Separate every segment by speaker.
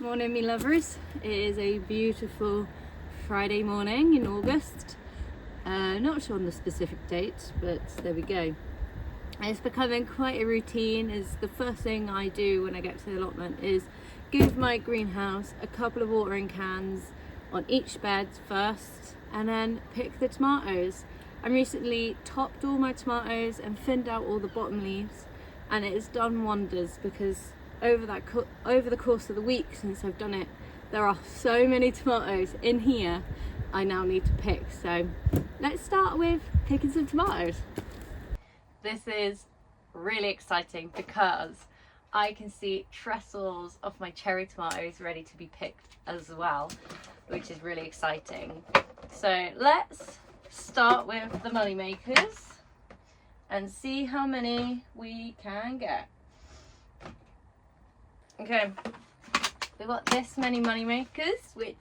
Speaker 1: Morning, me lovers. It is a beautiful Friday morning in August. Not sure on the specific date, but there we go. It's becoming quite a routine. Is the first thing I do when I get to the allotment is give my greenhouse a couple of watering cans on each bed first, and then pick the tomatoes. I recently topped all my tomatoes and thinned out all the bottom leaves, and it has done wonders because over the course of the week since I've done it, there are so many tomatoes in here I now need to pick. So let's start with picking some tomatoes. This is really exciting because I can see trestles of my cherry tomatoes ready to be picked as well, which is really exciting. So let's start with the money makers and see how many we can get. Okay, we've got this many money makers, which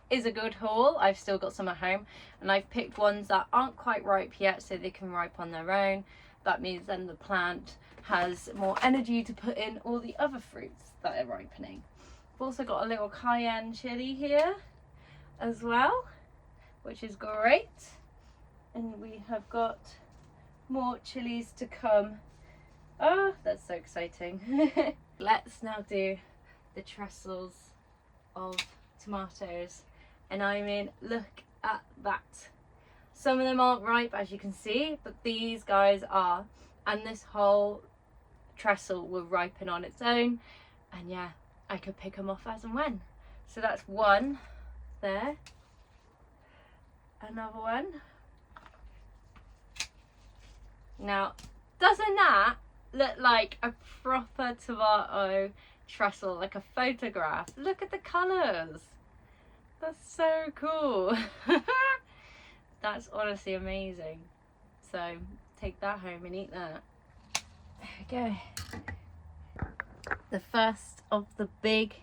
Speaker 1: is a good haul. I've still got some at home, and I've picked ones that aren't quite ripe yet so they can ripe on their own. That means then the plant has more energy to put in all the other fruits that are ripening. I've also got a little cayenne chili here as well, which is great. And we have got more chilies to come. Oh, that's so exciting. Let's now do the trestles of tomatoes. And I mean, look at that. Some of them aren't ripe, as you can see, but these guys are. And this whole trestle will ripen on its own. And yeah, I could pick them off as and when. So that's one there. Another one. Now, doesn't that look like a proper tomato trestle, like a photograph? Look at the colours. That's so cool. That's honestly amazing. So take that home and eat that. There we go. The first of the big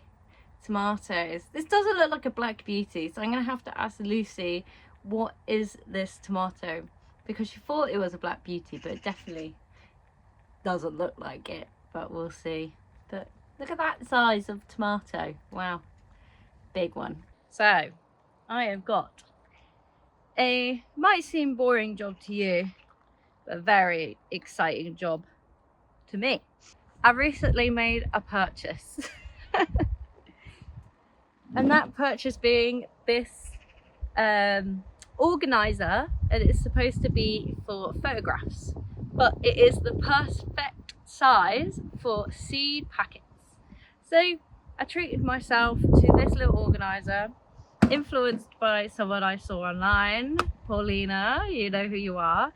Speaker 1: tomatoes. This doesn't look like a black beauty, so I'm gonna have to ask Lucy, what is this tomato? Because she thought it was a black beauty, but it definitely doesn't look like it, but we'll see. But look at that size of tomato. Wow, big one. So I have got might seem boring job to you, but a very exciting job to me. I recently made a purchase and that purchase being this organizer, and it's supposed to be for photographs, but it is the perfect size for seed packets. So I treated myself to this little organizer, influenced by someone I saw online, Alina, you know who you are.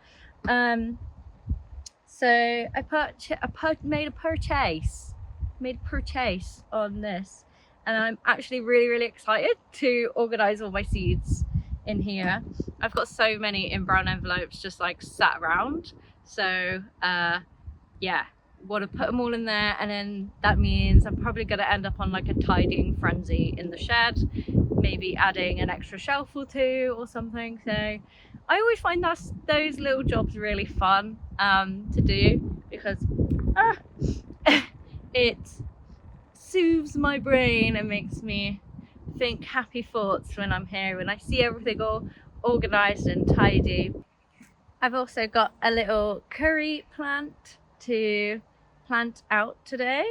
Speaker 1: So I made a purchase on this, and I'm actually really excited to organize all my seeds in here. I've got so many in brown envelopes just like sat around, so yeah, want to put them all in there, and then that means I'm probably going to end up on like a tidying frenzy in the shed, maybe adding an extra shelf or two or something. So I always find those little jobs really fun to do, because it soothes my brain and makes me think happy thoughts when I'm here, when I see everything all organized and tidy. I've also got a little curry plant to plant out today.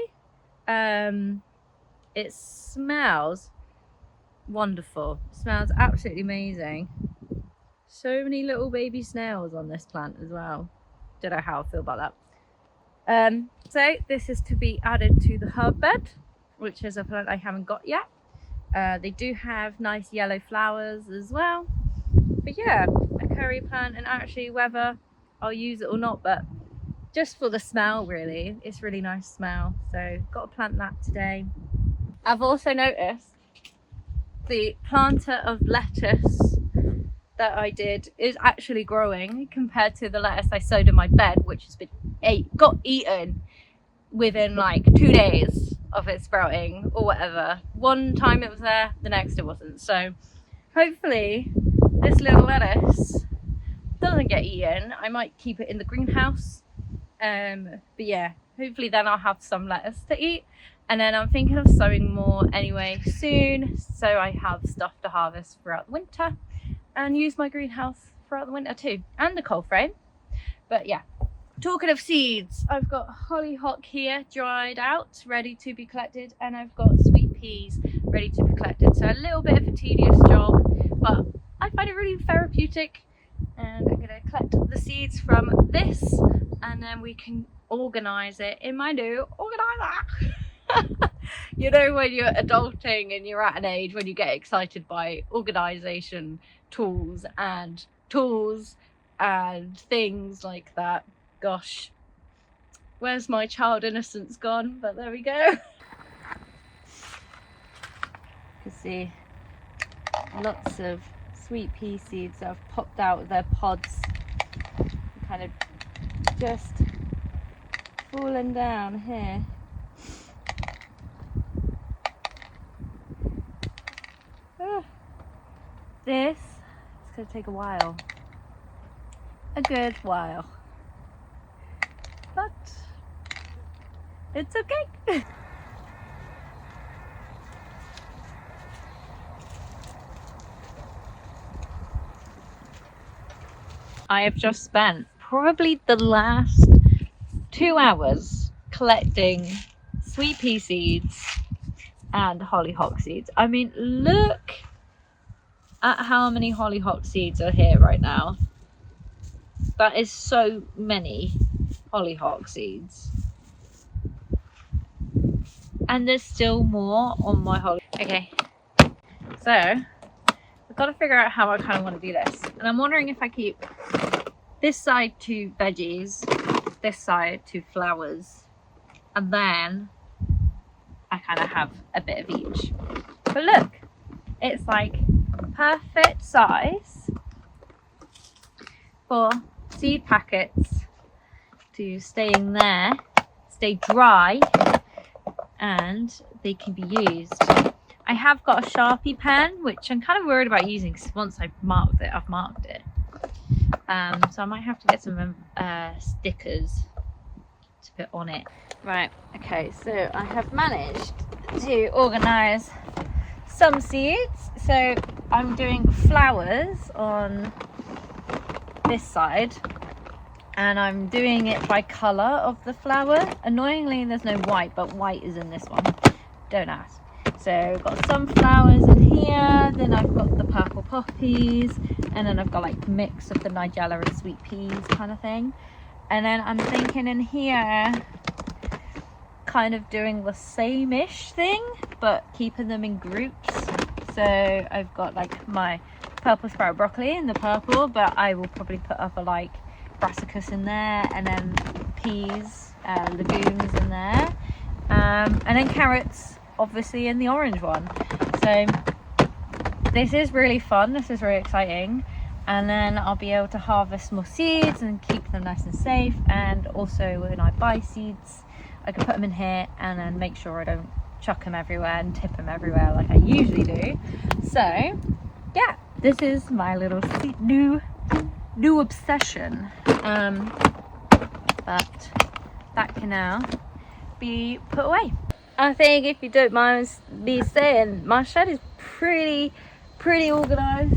Speaker 1: It smells wonderful, smells absolutely amazing. So many little baby snails on this plant as well. Don't know how I feel about that. So this is to be added to the herb bed, which is a plant I haven't got yet. They do have nice yellow flowers as well. But yeah, a curry plant, and actually whether I'll use it or not, but just for the smell, really, it's really nice smell. So got to plant that today. I've also noticed the planter of lettuce that I did is actually growing compared to the lettuce I sowed in my bed, which has been got eaten within like 2 days of it sprouting or whatever. One time it was there, the next it wasn't. So hopefully this little lettuce doesn't get eaten. I might keep it in the greenhouse, but yeah, hopefully then I'll have some lettuce to eat. And then I'm thinking of sowing more anyway soon, so I have stuff to harvest throughout the winter and use my greenhouse throughout the winter too, and the cold frame. But yeah, talking of seeds, I've got hollyhock here dried out, ready to be collected, and I've got sweet peas ready to be collected. So a little bit of a tedious job, but I find it really therapeutic. And I'm going to collect the seeds from this, and then we can organise it in my new organiser. You know, when you're adulting and you're at an age when you get excited by organisation tools and things like that. Gosh, where's my child innocence gone? But there we go. You can see lots of sweet pea seeds that have popped out of their pods, kind of just fallen down here. This is going to take a while, a good while, but it's okay. I have just spent probably the last 2 hours collecting sweet pea seeds and hollyhock seeds. I mean, look at how many hollyhock seeds are here right now. That is so many hollyhock seeds. And there's still more on my holly. Okay, so I've got to figure out how I kind of want to do this. And I'm wondering if I keep this side to veggies, this side to flowers, and then I kind of have a bit of each. But look, it's like perfect size for seed packets to stay in there, stay dry, and they can be used. I have got a Sharpie pen, which I'm kind of worried about using because once I've marked it. So I might have to get some stickers to put on it. Right, okay, so I have managed to organise some seeds. So I'm doing flowers on this side, and I'm doing it by colour of the flower. Annoyingly, there's no white, but white is in this one. Don't ask. So I've got some flowers in here, then I've got the purple poppies, and then I've got like mix of the nigella and sweet peas kind of thing. And then I'm thinking in here, kind of doing the same-ish thing, but keeping them in groups. So I've got like my purple sprout broccoli in the purple, but I will probably put other like brassicas in there, and then peas, legumes in there, and then carrots obviously in the orange one. So this is really fun, this is really exciting, and then I'll be able to harvest more seeds and keep them nice and safe. And also when I buy seeds, I can put them in here and then make sure I don't chuck them everywhere and tip them everywhere like I usually do. So yeah, this is my little new obsession, but that can now be put away. I think, if you don't mind me saying, my shed is pretty organised,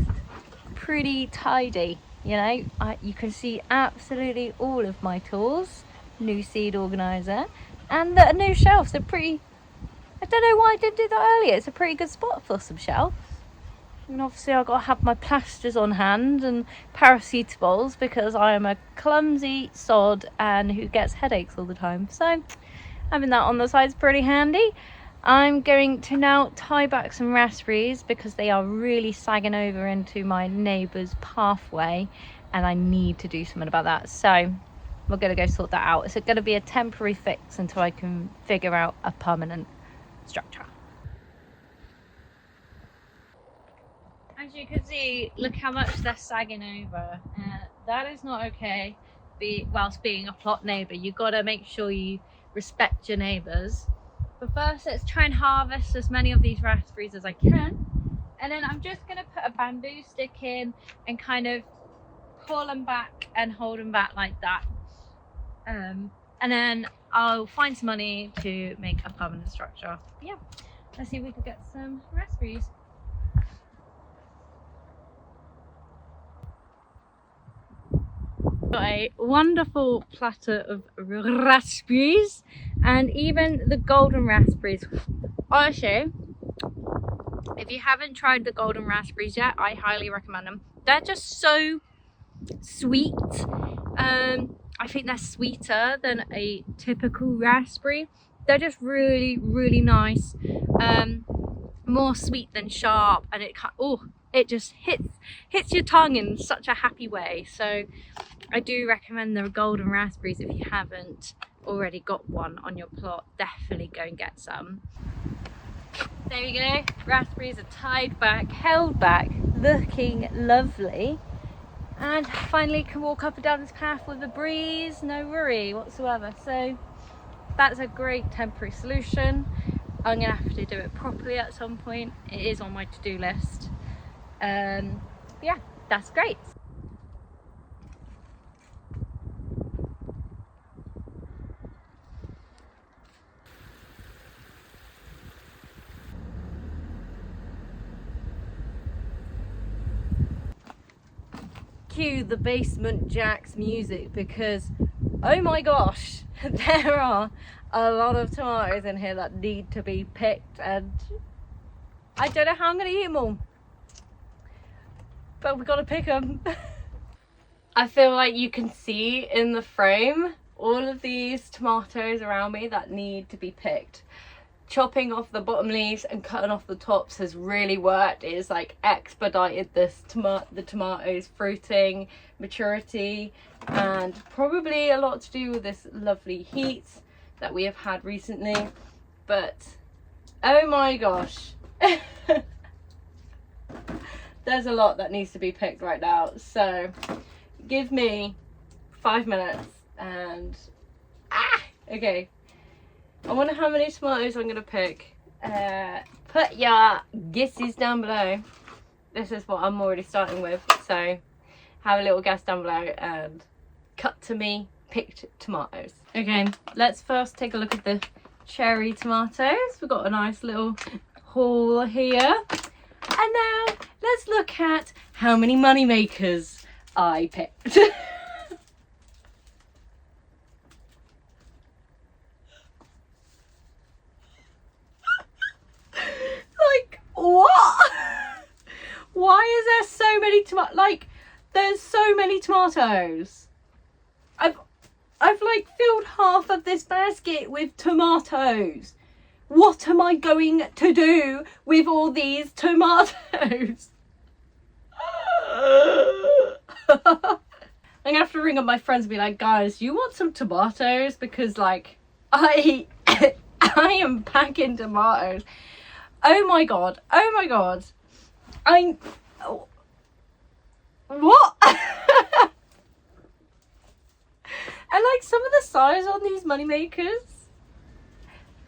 Speaker 1: pretty tidy. You know, you can see absolutely all of my tools, new seed organiser, and the new shelves are pretty. I don't know why I didn't do that earlier. It's a pretty good spot for some shelves. And obviously I've got to have my plasters on hand and paracetamols because I am a clumsy sod and who gets headaches all the time. So having that on the side is pretty handy. I'm going to now tie back some raspberries because they are really sagging over into my neighbour's pathway, and I need to do something about that. So we're going to go sort that out. It's going to be a temporary fix until I can figure out a permanent structure. As you can see, look how much they're sagging over. That is not okay. Whilst being a plot neighbour, you've got to make sure you respect your neighbours. But first, let's try and harvest as many of these raspberries as I can. And then I'm just going to put a bamboo stick in and kind of pull them back and hold them back like that. and then I'll find some money to make a permanent structure. But yeah, let's see if we can get some raspberries. Got a wonderful platter of raspberries, and even the golden raspberries. Honestly, if you haven't tried the golden raspberries yet, I highly recommend them. They're just so sweet. I think they're sweeter than a typical raspberry. They're just really, really nice. More sweet than sharp, and it just hits your tongue in such a happy way. So I do recommend the golden raspberries. If you haven't already got one on your plot, definitely go and get some. There we go, raspberries are tied back, held back, looking lovely, and finally can walk up and down this path with a breeze, no worry whatsoever. So that's a great temporary solution. I'm gonna have to do it properly at some point. It is on my to-do list. Yeah, that's great. Cue the Basement Jacks music, because oh my gosh, there are a lot of tomatoes in here that need to be picked, and I don't know how I'm gonna eat them all, but we've got to pick them. I feel like you can see in the frame all of these tomatoes around me that need to be picked. Chopping off the bottom leaves and cutting off the tops has really worked. It has like expedited this the tomatoes fruiting, maturity, and probably a lot to do with this lovely heat that we have had recently. But oh my gosh, there's a lot that needs to be picked right now. So give me 5 minutes and okay. I wonder how many tomatoes I'm gonna pick. Put your guesses down below. This is what I'm already starting with, so have a little guess down below and cut to me picked tomatoes. Okay, let's first take a look at the cherry tomatoes. We've got a nice little haul here. And now let's look at how many money makers I picked. What? Why is there so many tomatoes? Like, there's so many tomatoes. I've like filled half of this basket with tomatoes. What am I going to do with all these tomatoes? I'm gonna have to ring up my friends and be like, guys, do you want some tomatoes? Because like I am packing tomatoes. Oh my god, oh my god. What? And like some of the size on these money makers,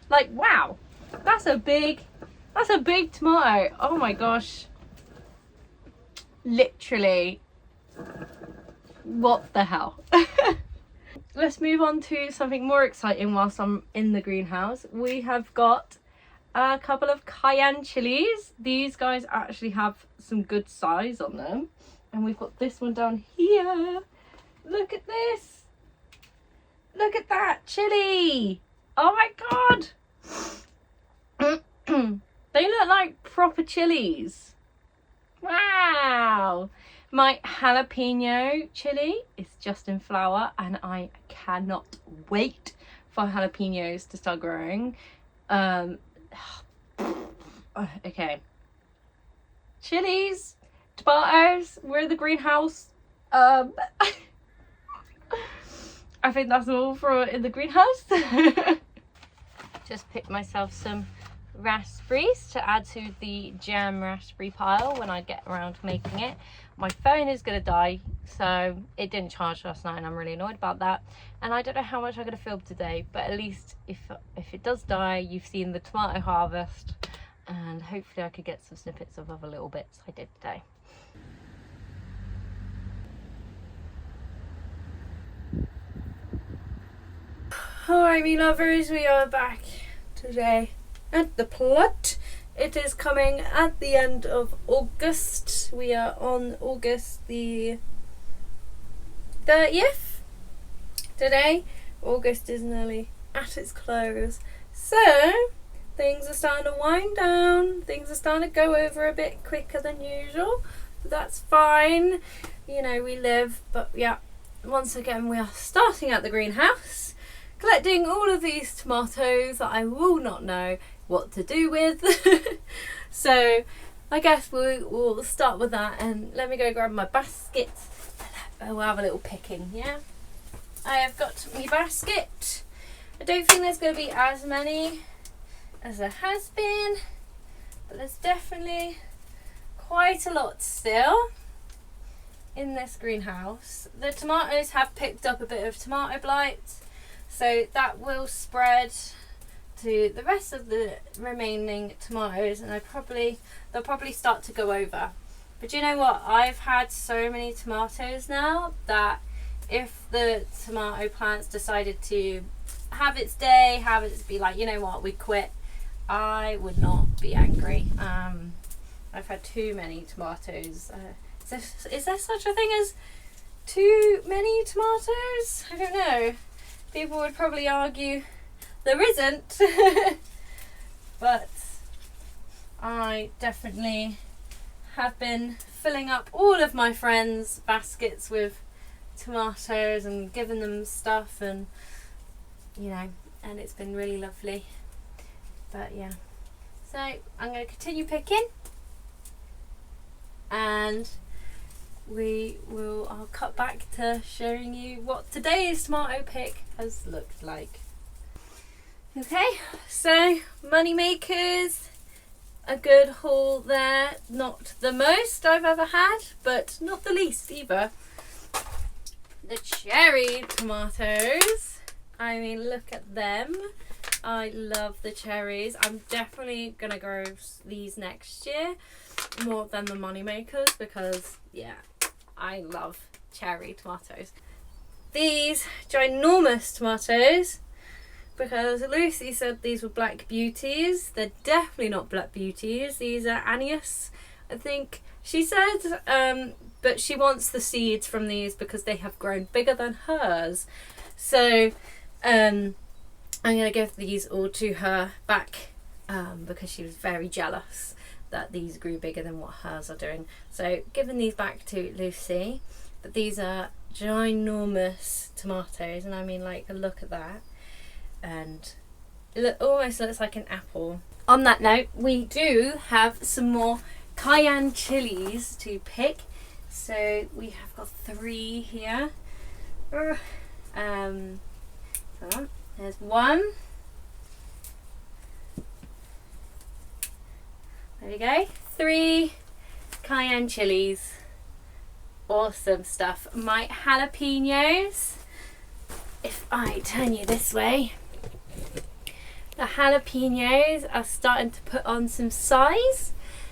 Speaker 1: like wow, that's a big tomato. Oh my gosh, literally, what the hell. Let's move on to something more exciting whilst I'm in the greenhouse. We have got a couple of cayenne chilies. These guys actually have some good size on them, and we've got this one down here. Look at this, look at that chili. Oh my god. They look like proper chilies. Wow. My jalapeno chili is just in flower, and I cannot wait for jalapenos to start growing. Okay, chilies, tomatoes, we're in the greenhouse. I think that's all for in the greenhouse. Just picked myself some raspberries to add to the jam raspberry pile when I get around to making it. My phone is gonna die, so it didn't charge last night, and I'm really annoyed about that. And I don't know how much I'm gonna film today, but at least if it does die, you've seen the tomato harvest, and hopefully I could get some snippets of other little bits I did today. Alright, me lovers, we are back today at the plot. It is coming at the end of August. We are on August the 30th today. August is nearly at its close. So, things are starting to wind down. Things are starting to go over a bit quicker than usual. But that's fine. You know, we live. But yeah, once again, we are starting at the greenhouse, collecting all of these tomatoes that I will not know what to do with. So I guess we'll start with that, and let me go grab my basket. We'll have a little picking. Yeah, I have got my basket. I don't think there's going to be as many as there has been, but there's definitely quite a lot still in this greenhouse. The tomatoes have picked up a bit of tomato blight, so that will spread to the rest of the remaining tomatoes, and they'll probably start to go over. But you know what? I've had so many tomatoes now that if the tomato plants decided to have its day, have it be like, you know what, we quit, I would not be angry. I've had too many tomatoes. Is there such a thing as too many tomatoes? I don't know. People would probably argue there isn't. But I definitely have been filling up all of my friends' baskets with tomatoes and giving them stuff, and you know, and it's been really lovely. But yeah, so I'm going to continue picking, and I'll cut back to showing you what today's tomato pick has looked like. Okay, so money makers, a good haul there. Not the most I've ever had, but not the least either. The cherry tomatoes, I mean, look at them. I love the cherries. I'm definitely gonna grow these next year more than the money makers, because yeah, I love cherry tomatoes. These ginormous tomatoes, because Lucy said these were black beauties. They're definitely not black beauties. These are anise, I think she said. But she wants the seeds from these because they have grown bigger than hers. So I'm going to give these all to her back, because she was very jealous that these grew bigger than what hers are doing. So giving these back to Lucy. But these are ginormous tomatoes, and I mean, like, look at that. And it almost looks like an apple. On that note, we do have some more cayenne chilies to pick. So we have got 3 here. So there's 1. There we go. 3 cayenne chilies. Awesome stuff. My jalapenos, if I turn you this way, the jalapenos are starting to put on some size.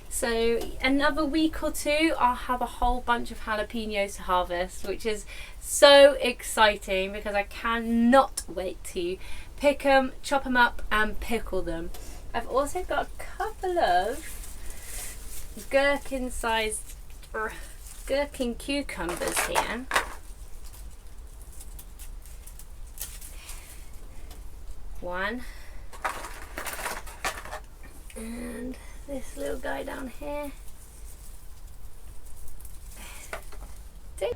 Speaker 1: So another week or 2, I'll have a whole bunch of jalapenos to harvest, which is so exciting because I cannot wait to pick them, chop them up and pickle them. I've also got a couple of gherkin cucumbers here. One. And this little guy down here. 2.